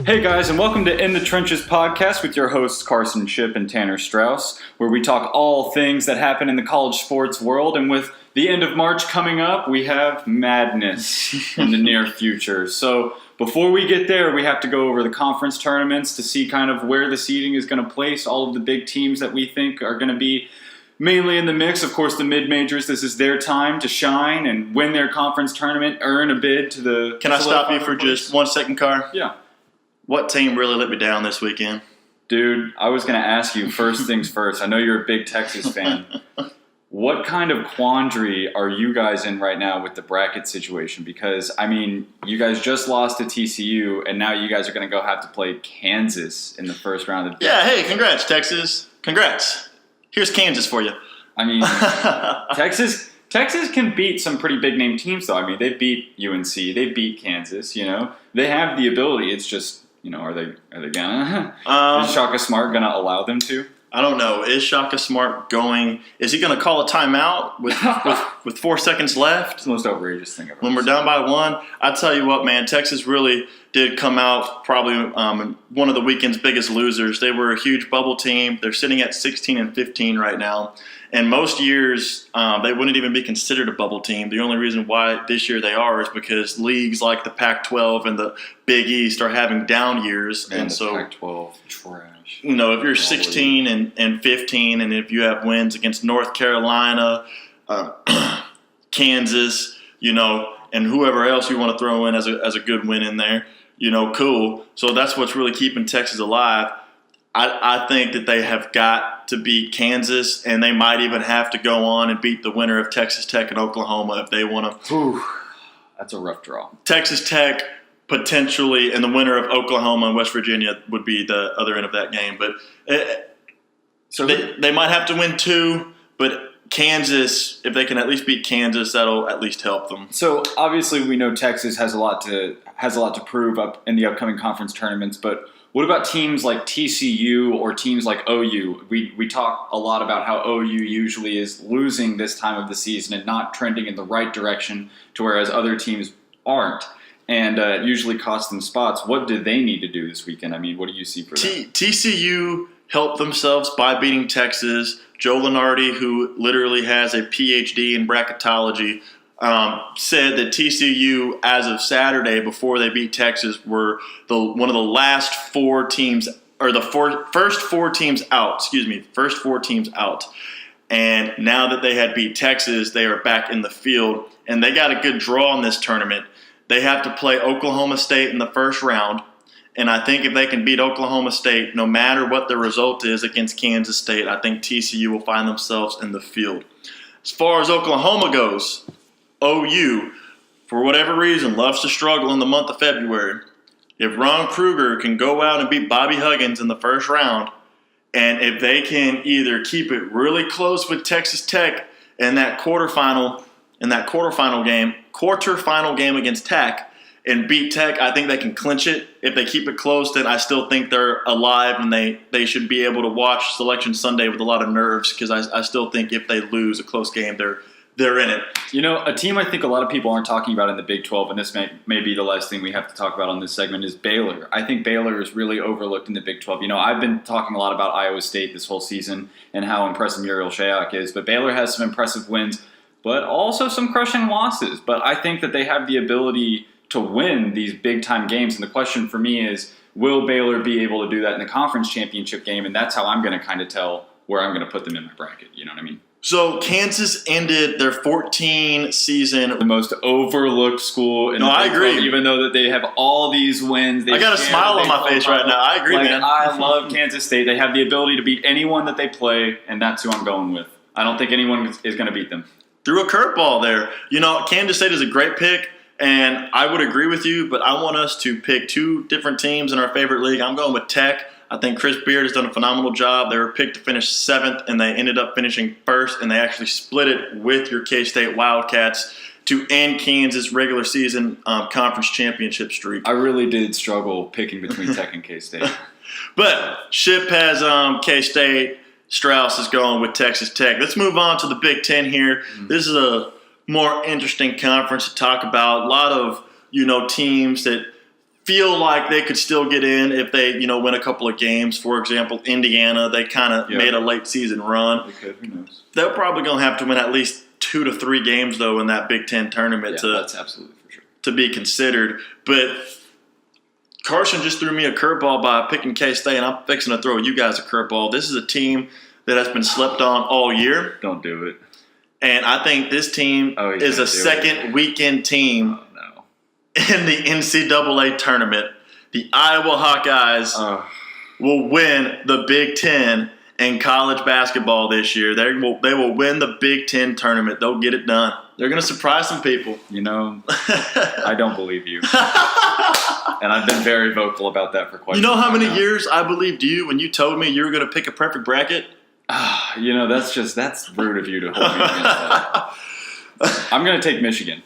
Hey guys, and welcome to In the Trenches podcast with your hosts Carson, Shipp, and Tanner Strauss, where we talk all things that happen in the college sports world. And with the end of March coming up, we have madness in the near future. So before we get there, we have to go over the conference tournaments to see kind of where the seeding is going to place all of the big teams that we think are going to be mainly in the mix. Of course, the mid-majors, this is their time to shine and win their conference tournament, earn a bid to the... Can I stop you for just 1 second, Car? Yeah. What team really let me down this weekend? Dude, I was going to ask you first things first. I know you're a big Texas fan. What kind of quandary are you guys in right now with the bracket situation? Because, I mean, you guys just lost to TCU, and now you guys are going to go have to play Kansas in the first round of the Yeah, hey, congrats, Texas. Congrats. Here's Kansas for you. I mean, Texas can beat some pretty big-name teams, though. I mean, they beat UNC. They beat Kansas, you know. They have the ability. It's just... You know, are they gonna? Is Shaka Smart gonna allow them to? I don't know. Is Shaka Smart going? Is he gonna call a timeout with 4 seconds left? It's the most outrageous thing ever. When we're down by 1, I tell you what, man. Texas really did come out probably one of the weekend's biggest losers. They were a huge bubble team. They're sitting at 16-15 right now. And most years, they wouldn't even be considered a bubble team. The only reason why this year they are is because leagues like the Pac-12 and the Big East are having down years. Man, and the so, Pac-12 trash. You know, if you're 16 and 15, and if you have wins against North Carolina, Kansas, you know, and whoever else you want to throw in as a good win in there, you know, cool. So that's what's really keeping Texas alive. I think that they have got to beat Kansas, and they might even have to go on and beat the winner of Texas Tech and Oklahoma if they want to. That's a rough draw. Texas Tech potentially, and the winner of Oklahoma and West Virginia would be the other end of that game. But so they might have to win 2, but Kansas, if they can at least beat Kansas, that'll at least help them. So obviously we know Texas has a lot to prove up in the upcoming conference tournaments, but what about teams like TCU or teams like OU? We talk a lot about how OU usually is losing this time of the season and not trending in the right direction, to whereas other teams aren't, and it usually costs them spots. What do they need to do this weekend? I mean, what do you see for them? TCU helped themselves by beating Texas. Joe Lunardi, who literally has a PhD in bracketology, said that TCU, as of Saturday, before they beat Texas, were one of the last 4 teams, or the first 4 teams out. First 4 teams out. And now that they had beat Texas, they are back in the field, and they got a good draw in this tournament. They have to play Oklahoma State in the first round, and I think if they can beat Oklahoma State, no matter what the result is against Kansas State, I think TCU will find themselves in the field. As far as Oklahoma goes, OU, for whatever reason, loves to struggle in the month of February. If Ron Kruger can go out and beat Bobby Huggins in the first round, and if they can either keep it really close with Texas Tech in that quarterfinal game against Tech, and beat Tech, I think they can clinch it. If they keep it close, then I still think they're alive, and they should be able to watch Selection Sunday with a lot of nerves, because I still think if they lose a close game, they're in it. You know, a team I think a lot of people aren't talking about in the Big 12, and this may be the last thing we have to talk about on this segment, is Baylor. I think Baylor is really overlooked in the Big 12. You know, I've been talking a lot about Iowa State this whole season and how impressive Muriel Shayok is, but Baylor has some impressive wins, but also some crushing losses. But I think that they have the ability to win these big-time games, and the question for me is, will Baylor be able to do that in the conference championship game? And that's how I'm going to kind of tell where I'm going to put them in my bracket. You know what I mean? So Kansas ended their 14 season. The most overlooked school in the Big 12, even though that they have all these wins. I got a smile on my face right now. I agree, man. I love Kansas State. They have the ability to beat anyone that they play, and that's who I'm going with. I don't think anyone is going to beat them. Threw a curveball there. You know, Kansas State is a great pick, and I would agree with you, but I want us to pick 2 different teams in our favorite league. I'm going with Tech. I think Chris Beard has done a phenomenal job. They were picked to finish 7th, and they ended up finishing 1st, and they actually split it with your K-State Wildcats to end Kansas' regular season conference championship streak. I really did struggle picking between Tech and K-State. But Shipp has K-State. Strauss is going with Texas Tech. Let's move on to the Big Ten here. This is a more interesting conference to talk about. A lot of, teams that feel like they could still get in if they, win a couple of games. For example, Indiana, they kind of made a late season run. They could, who knows? They're probably going to have to win at least 2 to 3 games, though, in that Big Ten tournament that's absolutely for sure. to be considered. But Carson just threw me a curveball by picking K-State, and I'm fixing to throw you guys a curveball. This is a team that has been slept on all year. Don't do it. And I think this team is a second weekend team in the NCAA tournament. The Iowa Hawkeyes will win the Big Ten in college basketball this year. They will win the Big Ten tournament. They'll get it done. They're going to surprise some people. I don't believe you. And I've been very vocal about that for quite some time. You know how many years I believed you when you told me you were going to pick a perfect bracket? That's rude of you to hold me against that. I'm going to take Michigan.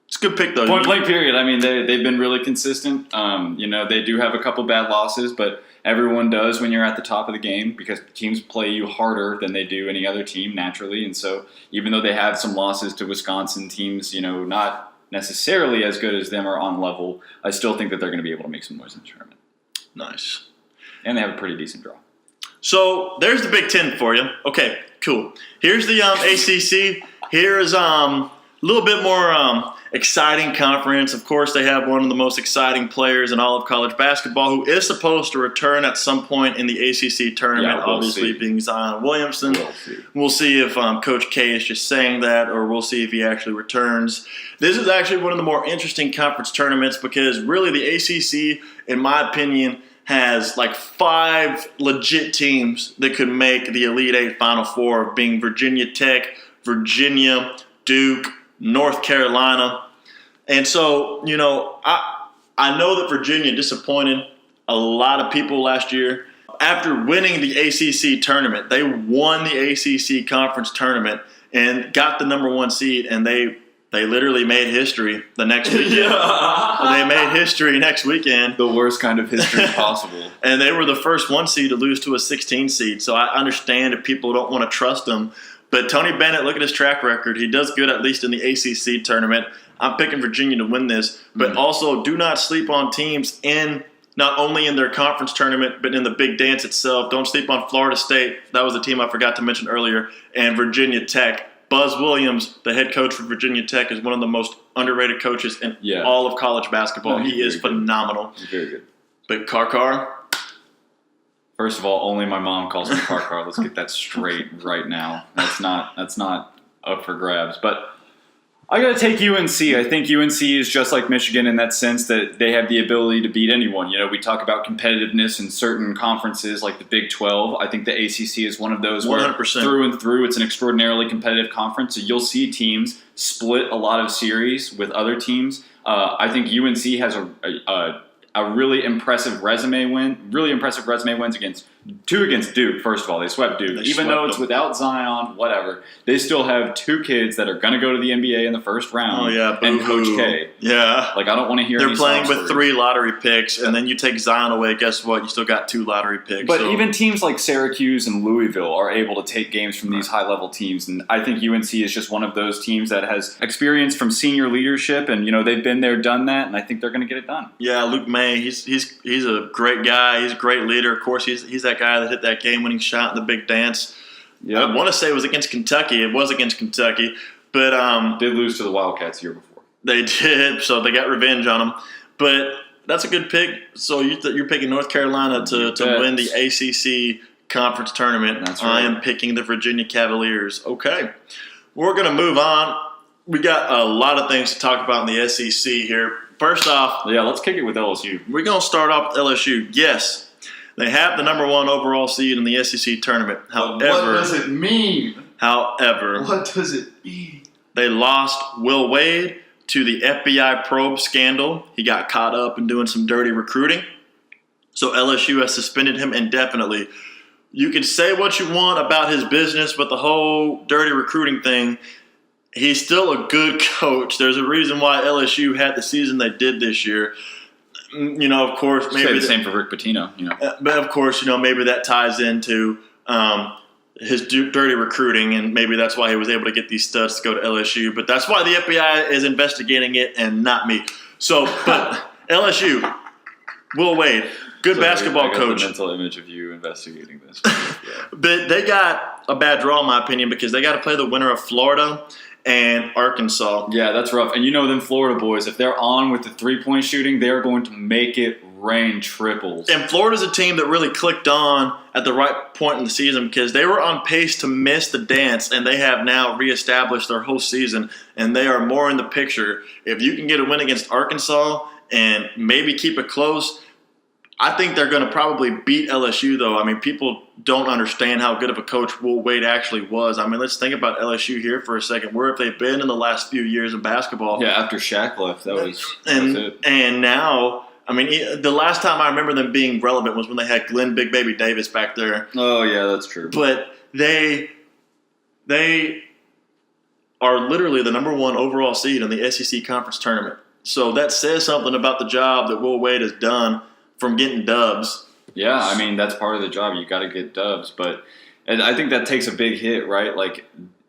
It's a good pick, though. Point blank period. I mean, they've been really consistent. They do have a couple bad losses, but everyone does when you're at the top of the game because teams play you harder than they do any other team naturally. And so even though they have some losses to Wisconsin teams, not necessarily as good as them or on level, I still think that they're going to be able to make some noise in the tournament. Nice. And they have a pretty decent draw. So there's the Big Ten for you. Okay, cool. Here's the ACC. Here's a little bit more exciting conference. Of course, they have one of the most exciting players in all of college basketball who is supposed to return at some point in the ACC tournament, obviously being Zion Williamson. We'll see if Coach K is just saying that or we'll see if he actually returns. This is actually one of the more interesting conference tournaments because really the ACC, in my opinion, has like 5 legit teams that could make the Elite Eight Final Four, being Virginia Tech, Virginia, Duke, North Carolina. And so, I know that Virginia disappointed a lot of people last year. After winning the ACC tournament, they won the ACC conference tournament and got the number 1 seed, and they literally made history the next weekend. They made history next weekend. The worst kind of history possible. And they were the first 1 seed to lose to a 16 seed. So I understand if people don't want to trust them. But Tony Bennett, look at his track record. He does good, at least in the ACC tournament. I'm picking Virginia to win this. But also, do not sleep on teams not only in their conference tournament, but in the big dance itself. Don't sleep on Florida State. That was the team I forgot to mention earlier. And Virginia Tech. Buzz Williams, the head coach for Virginia Tech, is one of the most underrated coaches in all of college basketball. He is phenomenal. He's very good. But Carr? First of all, only my mom calls him Carr. Let's get that straight right now. That's not up for grabs. But I got to take UNC. I think UNC is just like Michigan in that sense that they have the ability to beat anyone. We talk about competitiveness in certain conferences like the Big 12. I think the ACC is one of those 100%. Where through and through it's an extraordinarily competitive conference. So you'll see teams split a lot of series with other teams. I think UNC has a really impressive resume wins against Duke. First of all, they swept Duke. Even though it's without Zion, whatever, they still have 2 kids that are going to go to the NBA in the first round. Oh yeah, and Coach K. Yeah, I don't want to hear. They're playing with 3 lottery picks, and then you take Zion away. Guess what? You still got 2 lottery picks. But even teams like Syracuse and Louisville are able to take games from these high-level teams, and I think UNC is just one of those teams that has experience from senior leadership, and they've been there, done that, and I think they're going to get it done. Yeah, Luke May, he's a great guy. He's a great leader. Of course, he's that guy that hit that game-winning shot in the big dance. Yep. I want to say it was against Kentucky. It was against Kentucky, but did lose to the Wildcats the year before. They did, so they got revenge on them. But that's a good pick. So you're picking North Carolina to win the ACC conference tournament. That's right. I am picking the Virginia Cavaliers. Okay, we're gonna move on. We got a lot of things to talk about in the SEC here. First off, let's kick it with LSU. We're gonna start off with LSU. Yes. They have the number 1 overall seed in the SEC tournament. However, what does it mean? What does it mean? They lost Will Wade to the FBI probe scandal. He got caught up in doing some dirty recruiting. So LSU has suspended him indefinitely. You can say what you want about his business, but the whole dirty recruiting thing, he's still a good coach. There's a reason why LSU had the season they did this year. Of course, maybe say the same for Rick Pitino. But of course, maybe that ties into his dirty recruiting, and maybe that's why he was able to get these studs to go to LSU. But that's why the FBI is investigating it, and not me. So, but LSU, Will Wade, good basketball I got coach. The mental image of you investigating this. Yeah. But they got a bad draw, in my opinion, because they got to play the winner of Florida and Arkansas. Yeah, that's rough. And you know them Florida boys, if they're on with the three-point shooting, they're going to make it rain triples. And Florida's a team that really clicked on at the right point in the season because they were on pace to miss the dance, and they have now reestablished their whole season, and they are more in the picture. If you can get a win against Arkansas and maybe keep it close, I think they're going to probably beat LSU, though. I mean, people don't understand how good of a coach Will Wade actually was. I mean, let's think about LSU here for a second. Where have they been in the last few years of basketball? Yeah, after Shaq left, that was it. And now, I mean, the last time I remember them being relevant was when they had Glenn Big Baby Davis back there. Oh, yeah, that's true. But they are literally the number one overall seed in the SEC conference tournament. So that says something about the job that Will Wade has done from getting dubs. Yeah, I mean, that's part of the job. You got to get dubs. But I think that takes a big hit, right? Like,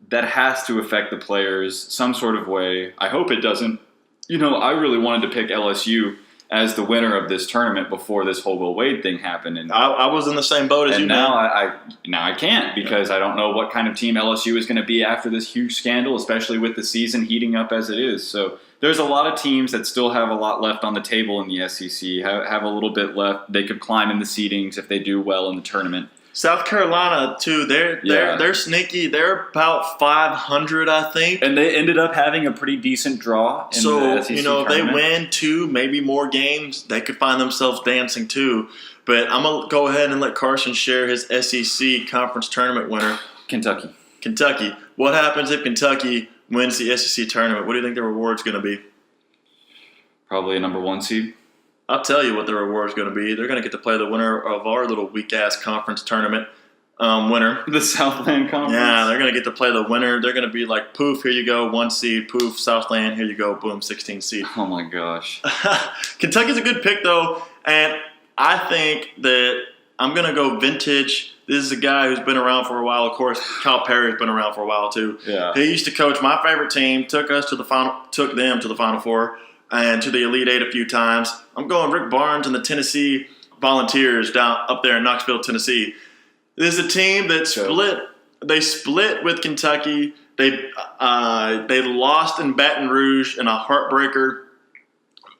that has to affect the players some sort of way. I hope it doesn't. You know, I really wanted to pick LSU as the winner of this tournament before this whole Will Wade thing happened. And I was in the same boat as you. And now I can't because I don't know what kind of team LSU is going to be after this huge scandal, especially with the season heating up as it is. So there's a lot of teams that still have a lot left on the table in the SEC, have a little bit left. They could climb in the seedings if they do well in the tournament. South Carolina, too, they're sneaky. They're about 500, I think. And they ended up having a pretty decent draw in the SEC if they tournament. win 2, maybe more games, they could find themselves dancing, too. But I'm going to go ahead and let Carson share his SEC conference tournament winner. Kentucky. What happens if Kentucky wins the SEC tournament? What do you think the reward's going to be? Probably a number 1 seed. I'll tell you what the reward's going to be. They're going to get to play the winner of our little weak-ass conference tournament winner. The Southland Conference? Yeah, they're going to get to play the winner. They're going to be like, poof, here you go, 1 seed. Poof, Southland, here you go, boom, 16 seed. Oh, my gosh. Kentucky's a good pick, though, and I think that I'm going to go vintage. This is a guy who's been around for a while. Of course, Cal Perry's been around for a while, too. Yeah. He used to coach my favorite team, took them to the Final Four and to the Elite Eight a few times. I'm going Rick Barnes and the Tennessee Volunteers down up there in Knoxville, Tennessee. This is a team that split. They split with Kentucky. They lost in Baton Rouge in a heartbreaker.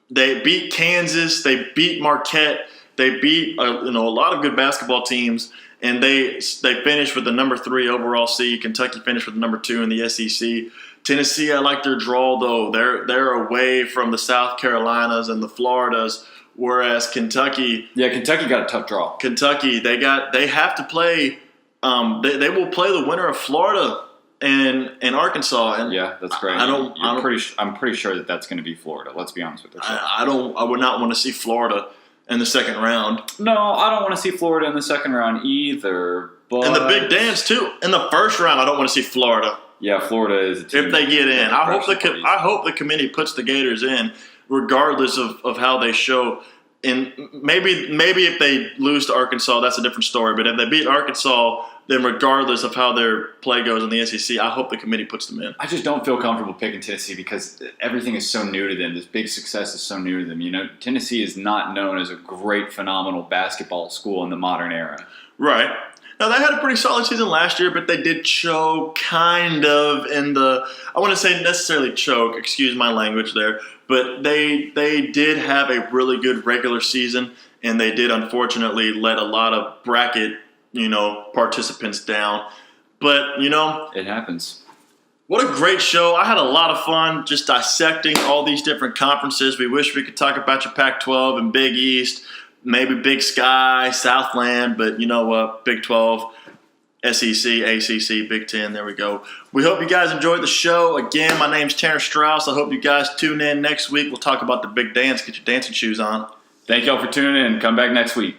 They beat Kansas. They beat Marquette. They beat a lot of good basketball teams, and they finished with the number 3 overall seed. Kentucky finished with the number 2 in the SEC. Tennessee, I like their draw, though. They're away from the South Carolinas and the Floridas, whereas Kentucky. Yeah, Kentucky got a tough draw. Kentucky, they have to play. They will play the winner of Florida and Arkansas. And yeah, that's great. I'm pretty sure that's going to be Florida. Let's be honest with you. I would not want to see Florida in the second round. No, I don't want to see Florida in the second round either. But in the big dance too. In the first round, I don't want to see Florida. Yeah, Florida is a team. If they get in. I hope the committee puts the Gators in, regardless of how they show. And maybe if they lose to Arkansas, that's a different story. But if they beat Arkansas, then regardless of how their play goes in the SEC, I hope the committee puts them in. I just don't feel comfortable picking Tennessee because everything is so new to them. This big success is so new to them. You know, Tennessee is not known as a great, phenomenal basketball school in the modern era. Right. Now, they had a pretty solid season last year, but they did choke kind of in the – I want to say necessarily choke, excuse my language there, but they did have a really good regular season, and they did unfortunately let a lot of bracket, participants down. But, it happens. What a great show. I had a lot of fun just dissecting all these different conferences. We wish we could talk about your Pac-12 and Big East. Maybe Big Sky, Southland, but you know what? Big 12, SEC, ACC, Big 10, there we go. We hope you guys enjoyed the show. Again, my name's Tanner Strauss. I hope you guys tune in next week. We'll talk about the big dance. Get your dancing shoes on. Thank y'all for tuning in. Come back next week.